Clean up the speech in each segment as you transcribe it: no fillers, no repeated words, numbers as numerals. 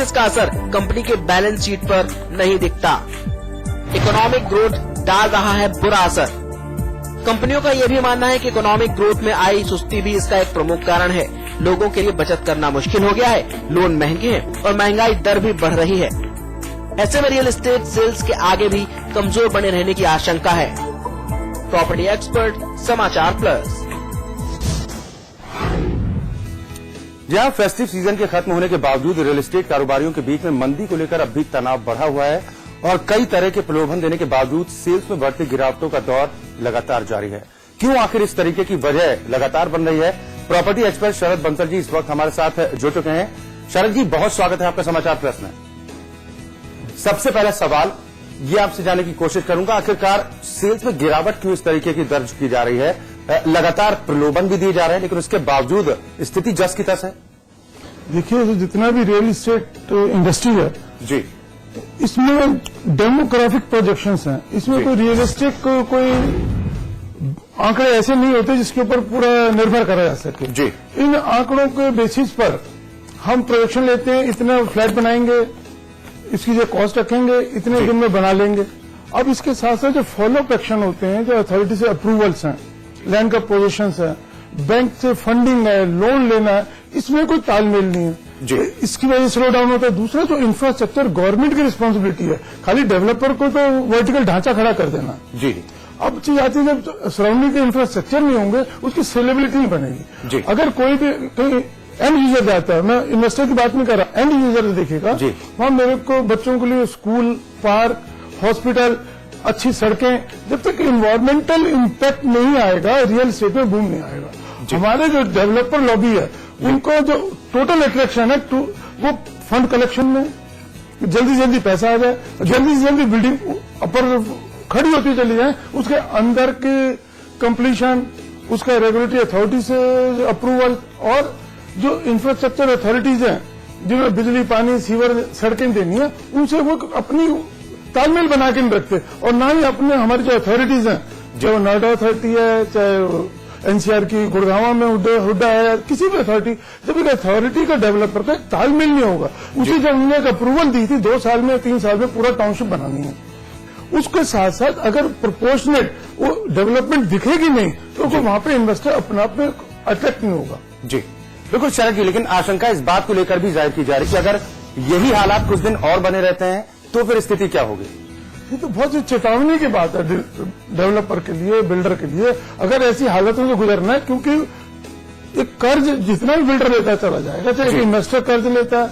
लेकिन इसका असर कंपनी के बैलेंस शीट पर नहीं दिखता। इकोनॉमिक ग्रोथ डाल रहा है बुरा असर। कंपनियों का यह भी मानना है कि इकोनॉमिक ग्रोथ में आई सुस्ती भी इसका एक प्रमुख कारण है। लोगों के लिए बचत करना मुश्किल हो गया है, लोन महंगे हैं और महंगाई दर भी बढ़ रही है। ऐसे में रियल एस्टेट सेल्स के आगे भी कमजोर बने रहने की आशंका है। प्रॉपर्टी एक्सपर्ट, समाचार प्लस। जहां फेस्टिव सीजन के खत्म होने के बावजूद रियल एस्टेट कारोबारियों के बीच में मंदी को लेकर अब भी तनाव बढ़ा हुआ है और कई तरह के प्रलोभन देने के बावजूद सेल्स में बढ़ती गिरावटों का दौर लगातार जारी है। क्यों आखिर इस तरीके की वजह लगातार बन रही है? प्रॉपर्टी एक्सपर्ट शरद बंसल जी इस वक्त हमारे साथ जुड़ चुके हैं। शरद जी, बहुत स्वागत है आपका समाचार प्लस में। सबसे पहला सवाल ये आपसे जानने की कोशिश करूंगा, आखिरकार सेल्स में गिरावट क्यों इस तरीके की दर्ज की जा रही है? लगातार प्रलोभन भी दिए जा रहे हैं लेकिन उसके बावजूद स्थिति जस की तस है। देखिए, जितना भी रियल एस्टेट इंडस्ट्री है जी, इसमें डेमोग्राफिक प्रोजेक्शंस हैं। इसमें कोई रियल एस्टेट को कोई आंकड़े ऐसे नहीं होते जिसके ऊपर पूरा निर्भर करा जा सके जी। इन आंकड़ों के बेसिस पर हम प्रोजेक्शन लेते हैं, इतना फ्लैट बनाएंगे, इसकी जो कॉस्ट रखेंगे, इतने दिन में बना लेंगे। अब इसके साथ साथ जो फॉलोअप एक्शन होते हैं, जो अथॉरिटी से अप्रूवल्स हैं, लैंड का पोजीशंस है, बैंक से फंडिंग है, लोन लेना है, इसमें कोई तालमेल नहीं है जी। इसकी वजह से स्लो डाउन होता है। दूसरा, जो इंफ्रास्ट्रक्चर गवर्नमेंट की रिस्पांसिबिलिटी है, खाली डेवलपर को तो वर्टिकल ढांचा खड़ा कर देना जी। अब चीज आती है, जब सराउंडिंग के इंफ्रास्ट्रक्चर नहीं होंगे उसकी सेलेबिलिटी नहीं बनेगी जी। अगर कोई भी कहीं एंड यूजर जाता है, मैं इन्वेस्टर की बात नहीं कर रहा, एंड यूजर देखेगा वहां मेरे को बच्चों के लिए स्कूल, पार्क, हॉस्पिटल, अच्छी सड़कें, जब तक इन्वायरमेंटल इम्पैक्ट नहीं आएगा रियल एस्टेट में बूम नहीं आएगा। हमारे जो डेवलपर लॉबी है उनको जो टोटल अट्रैक्शन है वो फंड कलेक्शन में जल्दी जल्दी पैसा आ जाए, जल्दी से जल्दी बिल्डिंग अपर खड़ी होती चली जाए, उसके अंदर के कंप्लीशन, उसका रेगुलेटरी अथॉरिटी से अप्रूवल और जो इंफ्रास्ट्रक्चर अथॉरिटीज हैं जिन्हें बिजली, पानी, सीवर, सड़कें देनी है, उनसे वो अपनी तालमेल बना के नहीं रखते और ना ही अपने हमारी जो अथॉरिटीज हैं, चाहे नोएडा अथॉरिटी है, चाहे एनसीआर की गुड़गांव में हुड्डा है, किसी भी अथॉरिटी, जब एक अथॉरिटी का डेवलपर का तालमेल नहीं होगा, उसे जब हमने एक अप्रूवल दी थी 2 साल में 3 साल में पूरा टाउनशिप बनानी है, उसके साथ साथ अगर प्रोपोर्शनेट वो डेवलपमेंट दिखेगी नहीं तो वहां पे इन्वेस्टर अपने आप में अट्रैक्ट नहीं होगा जी। बिल्कुल शरद जी, लेकिन आशंका इस बात को लेकर भी जाहिर की जा रही है कि अगर यही हालात कुछ दिन और बने रहते हैं तो फिर स्थिति क्या होगी? ये तो बहुत ही चेतावनी की बात है डेवलपर के लिए, बिल्डर के लिए, अगर ऐसी हालतों से गुजरना है, क्योंकि एक कर्ज जितना भी बिल्डर लेता चला जाएगा, चाहे एक इन्वेस्टर कर्ज लेता है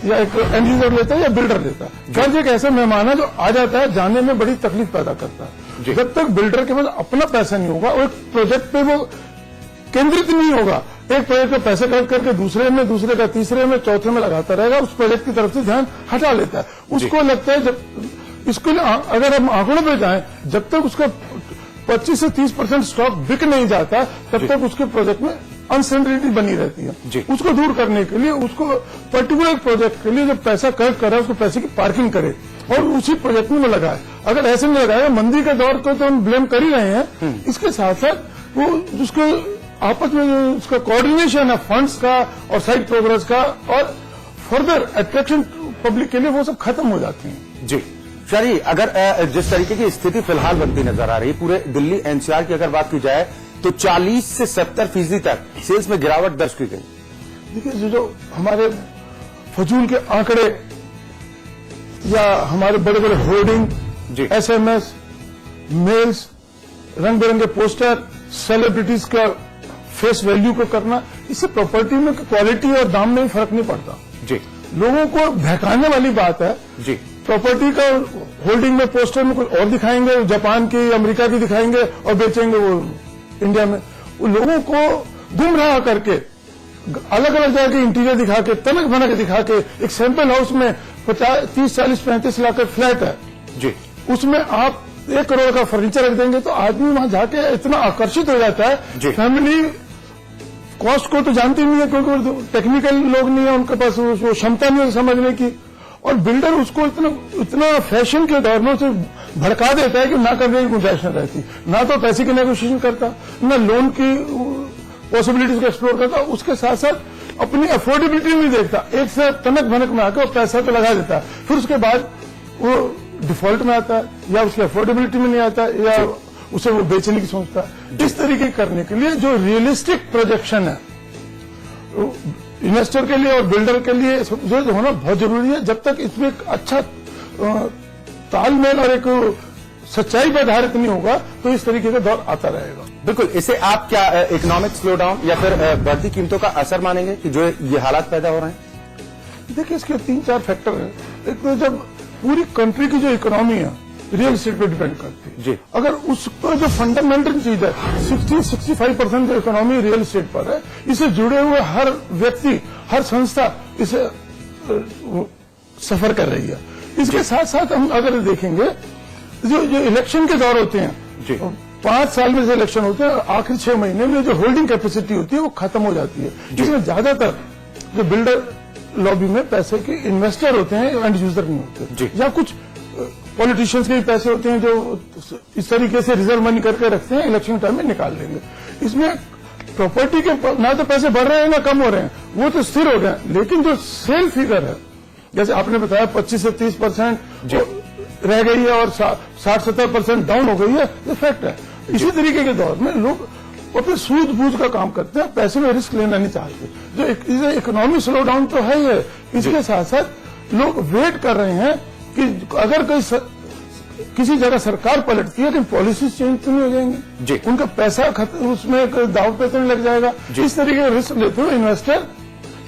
या एक एंड यूजर लेता है या बिल्डर लेता है। कर्ज एक ऐसा मेहमान है जो आ जाता है, जाने में बड़ी तकलीफ पैदा करता है। जब तक बिल्डर के पास अपना पैसा नहीं होगा और एक प्रोजेक्ट पे वो केंद्रित नहीं होगा, एक प्रोजेक्ट का पैसा खर्च करके दूसरे का तीसरे में, चौथे में लगाता रहेगा, उस प्रोजेक्ट की तरफ से ध्यान हटा लेता है। उसको लगता है जब इसको अगर हम आंकड़ों पे जाएं, जब तक उसका 25 से 30% स्टॉक बिक नहीं जाता तब तक उसके प्रोजेक्ट में अनसर्टेनिटी बनी रहती है। उसको दूर करने के लिए उसको पर्टिकुलर प्रोजेक्ट के लिए जब पैसा कलेक्ट करे उसको पैसे की पार्किंग करे और उसी प्रोजेक्ट में लगाए। अगर ऐसे नहीं लगाएगा, मंदी के दौर को तो हम ब्लेम कर ही रहे हैं, इसके साथ साथ वो उसको आपस में जो उसका कोऑर्डिनेशन है फंड्स का और साइड प्रोग्रेस का और फर्दर अट्रैक्शन पब्लिक के लिए, वो सब खत्म हो जाते हैं जी। शरी, अगर जिस तरीके की स्थिति फिलहाल बनती नजर आ रही है, पूरे दिल्ली एनसीआर की अगर बात की जाए तो 40 से 70% तक सेल्स में गिरावट दर्ज की गई। देखिए, जो हमारे फजूल के आंकड़े या हमारे बड़े बड़े होर्डिंग, एसएमएस, मेल्स, रंग बिरंगे पोस्टर, सेलिब्रिटीज का फेस वैल्यू को करना, इससे प्रॉपर्टी में क्वालिटी और दाम में फर्क नहीं पड़ता जी। लोगों को बहकाने वाली बात है जी। प्रॉपर्टी का होल्डिंग में पोस्टर में कुछ और दिखाएंगे, जापान की, अमेरिका की दिखाएंगे और बेचेंगे वो इंडिया में। लोगों को गुमराह करके अलग अलग जगह के इंटीरियर दिखा के, तनक भनक दिखा के, एक सैंपल हाउस में 50, 30, 40, 35 लाख का फ्लैट है जी, उसमें आप 1 करोड़ का फर्नीचर रख देंगे तो आदमी वहां जाके इतना आकर्षित हो जाता है। फैमिली कॉस्ट को तो जानती नहीं है क्योंकि टेक्निकल लोग नहीं है, उनके पास वो क्षमता नहीं है समझने की, और बिल्डर उसको इतना फैशन के दौर में उसे भड़का देता है कि ना करने की गुंजाइश न रहती, ना तो पैसे की नेगोशिएशन करता, ना लोन की पॉसिबिलिटीज को एक्सप्लोर करता। उसके साथ साथ अपनी अफोर्डेबिलिटी नहीं देखता, एक से तनक भनक में आकर वो पैसा तो लगा देता है, फिर उसके बाद वो डिफॉल्ट में आता है या उसकी अफोर्डेबिलिटी में नहीं आता या उसे वो बेचने की सोचता है। इस तरीके करने के लिए जो रियलिस्टिक प्रोजेक्शन है इन्वेस्टर के लिए और बिल्डर के लिए जो होना बहुत जरूरी है। जब तक इसमें एक अच्छा तालमेल और एक सच्चाई पर आधारित नहीं होगा तो इस तरीके का दौर आता रहेगा। बिल्कुल, इसे आप क्या इकोनॉमिक स्लो डाउन या फिर बढ़ती कीमतों का असर मानेंगे कि जो ये हालात पैदा हो रहे हैं? देखिए, इसके 3-4 फैक्टर हैं। एक तो जब पूरी कंट्री की जो इकोनॉमी है रियल एस्टेट पे डिपेंड करती है जी। अगर उसको जो फंडामेंटल चीज है 60-65% जो इकोनॉमी रियल एस्टेट पर है, इसे जुड़े हुए हर व्यक्ति हर संस्था इसे सफर कर रही है। इसके साथ साथ हम अगर देखेंगे जो इलेक्शन के दौर होते हैं 5 साल में से इलेक्शन होते हैं, आखिरी 6 महीने में जो होल्डिंग कैपेसिटी होती है वो खत्म हो जाती है, जिसमें ज्यादातर जो बिल्डर लॉबी में पैसे के इन्वेस्टर होते हैं, एंड यूजर नहीं होते, या कुछ पॉलिटिशियंस के भी पैसे होते हैं जो इस तरीके से रिजर्व मनी करके रखते हैं, इलेक्शन टाइम में निकाल लेंगे। इसमें प्रॉपर्टी के ना तो पैसे बढ़ रहे हैं ना कम हो रहे हैं, वो तो स्थिर हो गए, लेकिन जो सेल फिगर है जैसे आपने बताया 25 से 30% रह गई है और 60-70% डाउन हो गई है, ये फैक्ट है। इसी तरीके के दौर में लोग अपने सूझबूझ का काम करते हैं, पैसे में रिस्क लेना नहीं चाहते। जो इकोनॉमी स्लो डाउन तो है ही है, इसके साथ साथ लोग वेट कर रहे हैं कि अगर किसी जगह सरकार पलटती है लेकिन पॉलिसीज चेंज तो नहीं हो जाएंगी, उनका पैसा उसमें दाव पे तो नहीं लग जाएगा। इस तरीके का रिस्क लेते हुए इन्वेस्टर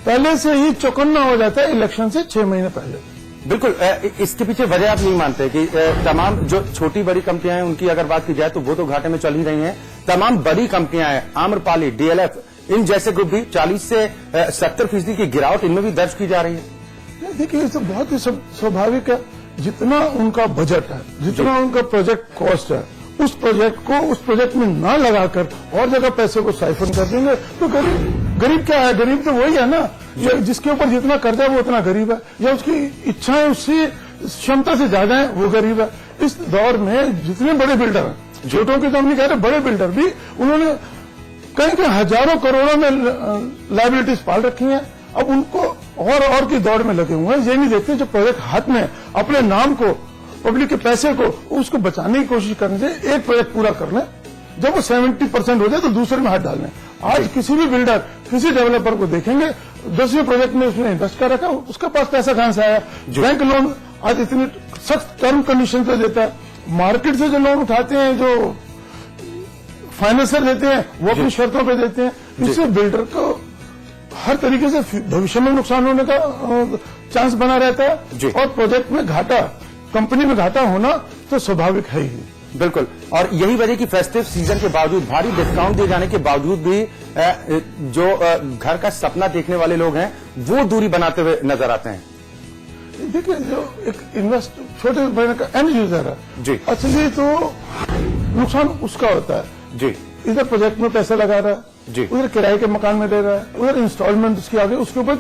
पहले से ही चौकन्ना हो जाता है इलेक्शन से 6 महीने पहले। बिल्कुल, इसके पीछे वजह आप नहीं मानते कि तमाम जो छोटी बड़ी कंपनियां हैं उनकी अगर बात की जाए तो वो तो घाटे में चल ही रही हैं, तमाम बड़ी कंपनियां हैं आम्रपाली, डीएलएफ, इन जैसे ग्रुप भी 40 से 70% की गिरावट इनमें भी दर्ज की जा रही है। देखिए, ये तो बहुत ही स्वाभाविक है। जितना उनका बजट है, जितना उनका प्रोजेक्ट कॉस्ट है, उस प्रोजेक्ट में ना लगाकर और जगह पैसे को साइफन कर देंगे तो गरीब क्या है? गरीब तो वही है ना, जिसके ऊपर जितना कर्जा वो उतना गरीब है, या उसकी इच्छाएं उससे क्षमता से ज्यादा है, वो गरीब है। इस दौर में जितने बड़े बिल्डर हैं, छोटों की तो हम नहीं कह रहे, बड़े बिल्डर भी उन्होंने कहीं हजारों करोड़ों में लायबिलिटीज पाल रखी हैं। अब उनको और की दौड़ में लगे हुए हैं, ये नहीं देखते जो प्रोजेक्ट हाथ में अपने नाम को, पब्लिक के पैसे को, उसको बचाने की कोशिश करने से एक प्रोजेक्ट पूरा कर लें, जब वो 70% हो जाए तो दूसरे में हाथ डाल लें। आज किसी भी बिल्डर किसी डेवलपर को देखेंगे 10वें प्रोजेक्ट में उसने इन्वेस्ट कर रखा, उसके पास पैसा कहां से आया? बैंक लोन आज इतनी सख्त टर्म कंडीशन पे देता है, मार्केट से जो लोन उठाते हैं, जो फाइनेंसर देते हैं, वो अपनी शर्तों पे देते हैं। इससे बिल्डर को हर तरीके से भविष्य में नुकसान होने का चांस बना रहता है, और प्रोजेक्ट में घाटा, कंपनी में घाटा होना तो स्वाभाविक है ही। बिल्कुल, और यही वजह कि फेस्टिव सीजन के बावजूद, भारी डिस्काउंट दिए जाने के बावजूद भी जो घर का सपना देखने वाले लोग हैं वो दूरी बनाते हुए नजर आते हैं। देखिए, जो एक छोटे बड़े का एंड यूजर है जी, असली तो नुकसान उसका होता है जी। इधर प्रोजेक्ट में पैसा लगा रहा है जी, उधर किराए के मकान में दे रहा है, उधर इंस्टॉलमेंट उसके आगे, उसके ऊपर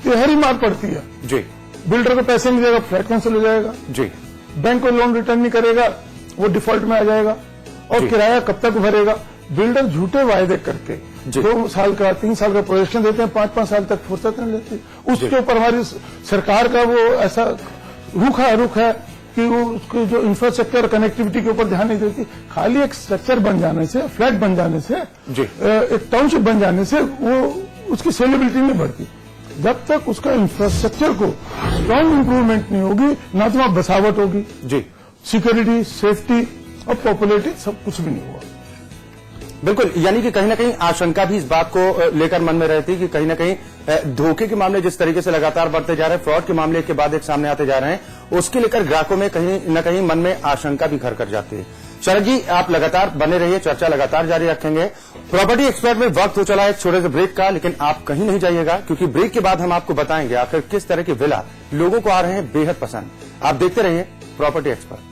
तिहारी मार पड़ती है जी। बिल्डर को पैसे नहीं देगा, फ्लैट कैंसिल हो जाएगा जी, बैंक को लोन रिटर्न नहीं करेगा, वो डिफॉल्ट में आ जाएगा, और किराया कब तक भरेगा? बिल्डर झूठे वायदे करके 2 साल का 3 साल का प्रोजेक्शन देते हैं, 5-5 साल तक फुर्सत नहीं लेती। उसके ऊपर हमारी सरकार का वो ऐसा रुख है कि वो उसके जो इंफ्रास्ट्रक्चर कनेक्टिविटी के ऊपर ध्यान नहीं देती। खाली एक स्ट्रक्चर बन जाने से, फ्लैट बन जाने से, एक टाउनशिप बन जाने से वो उसकी सेलेबिलिटी नहीं बढ़ती। जब तक उसका इंफ्रास्ट्रक्चर को स्ट्रांग इंप्रूवमेंट नहीं होगी, ना तो वहां बसावट होगी जी, सिक्योरिटी, सेफ्टी और पॉपुलरिटी सब कुछ भी नहीं होगा। बिल्कुल, यानी कि कहीं ना कहीं आशंका भी इस बात को लेकर मन में रहती है कि कहीं ना कहीं धोखे के मामले जिस तरीके से लगातार बढ़ते जा रहे हैं, फ्रॉड के मामले एक के बाद एक सामने आते जा रहे हैं, उसके लेकर ग्राहकों में कहीं न कहीं मन में आशंका भी घर कर जाती है। शरद जी, आप लगातार बने रहिए, चर्चा लगातार जारी रखेंगे। प्रॉपर्टी एक्सपर्ट में वक्त हो चला है एक छोटे से ब्रेक का, लेकिन आप कहीं नहीं जाइएगा, क्योंकि ब्रेक के बाद हम आपको बताएंगे आखिर किस तरह के विला लोगों को आ रहे हैं बेहद पसंद। आप देखते रहिए प्रॉपर्टी एक्सपर्ट।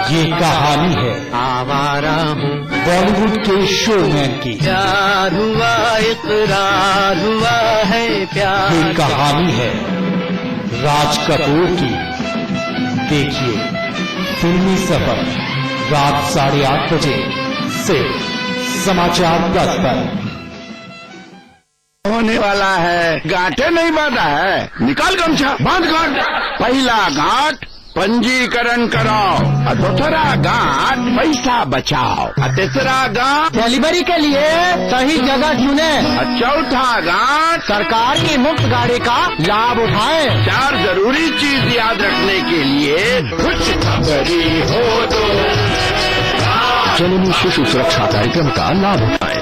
ये कहानी है आवारा हूँ बॉलीवुड के शोमैन की। प्यार हुआ, इकरार हुआ है प्यार। ये कहानी है राज कपूर की। देखिए फिल्मी सफर रात 8:30 बजे सिर्फ समाचार प्लस पर। होने वाला है, गांठे नहीं बांधा है, निकाल गमछा बांध गांठ। पहला गांठ पंजीकरण कराओ, और दूसरा गांठ पैसा बचाओ, और तीसरा गांठ डिलीवरी के लिए सही जगह चुने, और चौथा गांठ सरकार की मुफ्त गाड़ी का लाभ उठाए। 4 जरूरी चीज याद रखने के लिए कुछ खबरी हो तो जननी शिशु सुरक्षा कार्यक्रम का लाभ उठाए।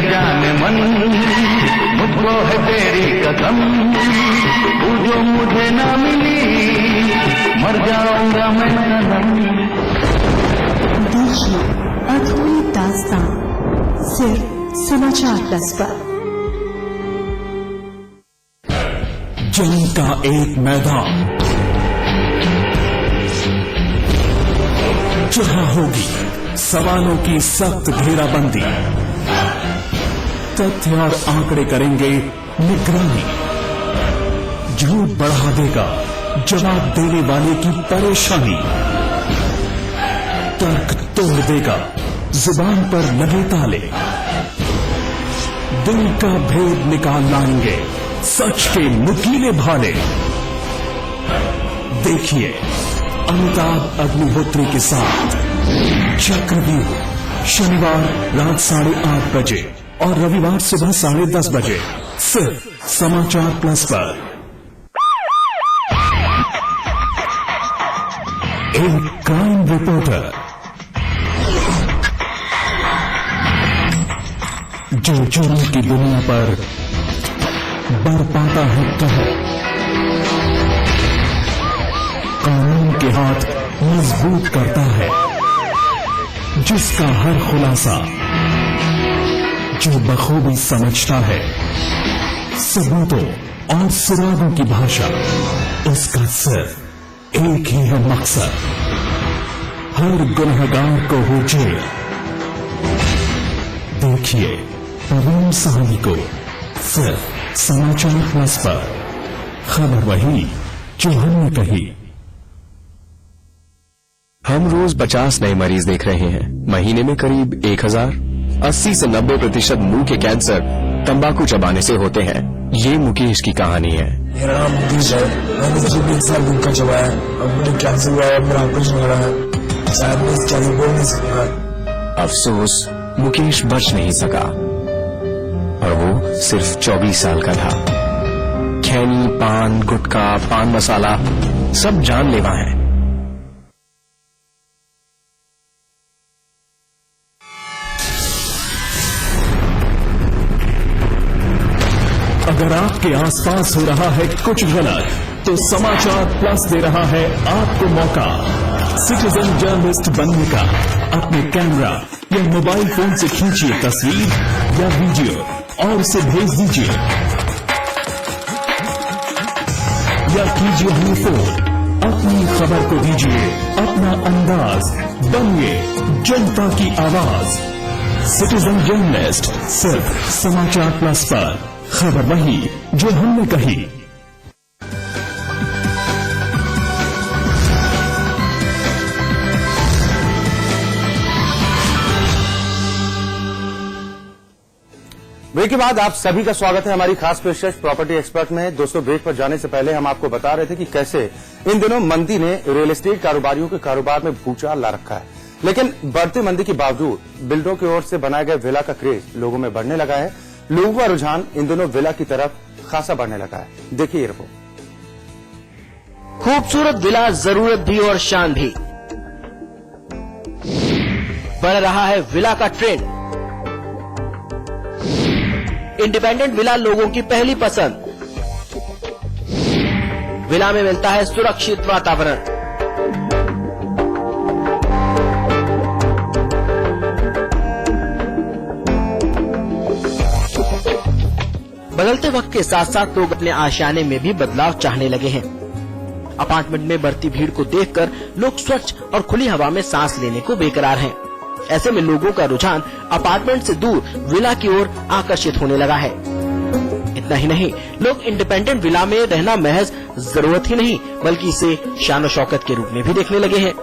जाने मन मुझको है तेरी कसम, तू जो मुझे ना मिली मर जाऊंगा मैं सनम। देखिए अधूरी दास्तां सिर्फ समाचार प्लस पर। जंग का एक मैदान जहां होगी सवालों की सख्त घेराबंदी, तथ्य और आंकड़े करेंगे निगरानी, झूठ बढ़ा देगा जवाब देने वाले की परेशानी, तर्क तोड़ देगा जुबान पर लगे ताले, दिल का भेद निकाल लाएंगे सच के नुकीले भाले। देखिए अमिताभ अग्निहोत्री के साथ चक्रव्यूह शनिवार रात 8:30 बजे और रविवार सुबह 10:30 बजे सिर्फ समाचार प्लस पर। एक क्राइम रिपोर्टर जो जुर्म की दुनिया पर बरपाता है कहर, कानून के हाथ मजबूत करता है, जिसका हर खुलासा जो बखूबी समझता है सबूतों और सुरागों की भाषा, उसका सिर्फ एक ही है मकसद, हर गुनहगार को हो जेल। देखिए प्रवीण साहनी को सिर्फ समाचार प्लस पर। खबर वही जो हमने कही। हम रोज 50 नए मरीज देख रहे हैं, महीने में करीब 1000। 80 से 90% मुंह के कैंसर तंबाकू चबाने से होते हैं। ये मुकेश की कहानी है। मेरा नाम मुकेश है, मैंने करीब 1 साल गुटखा चबाया, अब मुझे कैंसर हुआ है, मेरा ऑपरेशन हो रहा है, शायद मैं इसके आगे बोल नहीं सकता। अफसोस मुकेश बच नहीं सका, और वो सिर्फ 24 साल का था। खैनी, पान, गुटखा, पान मसाला सब जानलेवा है। अगर आपके आसपास हो रहा है कुछ गलत, तो समाचार प्लस दे रहा है आपको मौका सिटीजन जर्नलिस्ट बनने का। अपने कैमरा या मोबाइल फोन से खींचिए तस्वीर या वीडियो और उसे भेज दीजिए, या कीजिए हमें फोन। अपनी खबर को दीजिए अपना अंदाज, बनिए जनता की आवाज। सिटीजन जर्नलिस्ट सिर्फ समाचार प्लस पर। खबर वही जो हमने कही। ब्रेक के बाद आप सभी का स्वागत है हमारी खास पेशकश प्रॉपर्टी एक्सपर्ट में। दोस्तों ब्रेक पर जाने से पहले हम आपको बता रहे थे कि कैसे इन दिनों मंदी ने रियल एस्टेट कारोबारियों के कारोबार में भूचाल ला रखा है, लेकिन बढ़ती मंदी के बावजूद बिल्डरों की ओर से बनाए गए विला का क्रेज लोगों में बढ़ने लगा है। लोगों का रुझान इन दिनों विला की तरफ खासा बढ़ने लगा है। देखिए ये रिपोर्ट। खूबसूरत विला, जरूरत भी और शान भी। बढ़ रहा है विला का ट्रेंड। इंडिपेंडेंट विला लोगों की पहली पसंद। विला में मिलता है सुरक्षित वातावरण, बदलते वक्त के साथ साथ लोग अपने आशियाने में भी बदलाव चाहने लगे हैं। अपार्टमेंट में बढ़ती भीड़ को देखकर लोग स्वच्छ और खुली हवा में सांस लेने को बेकरार हैं। ऐसे में लोगों का रुझान अपार्टमेंट से दूर विला की ओर आकर्षित होने लगा है। इतना ही नहीं, लोग इंडिपेंडेंट विला में रहना महज जरूरत ही नहीं बल्कि इसे शान और शौकत के रूप में भी देखने लगे हैं।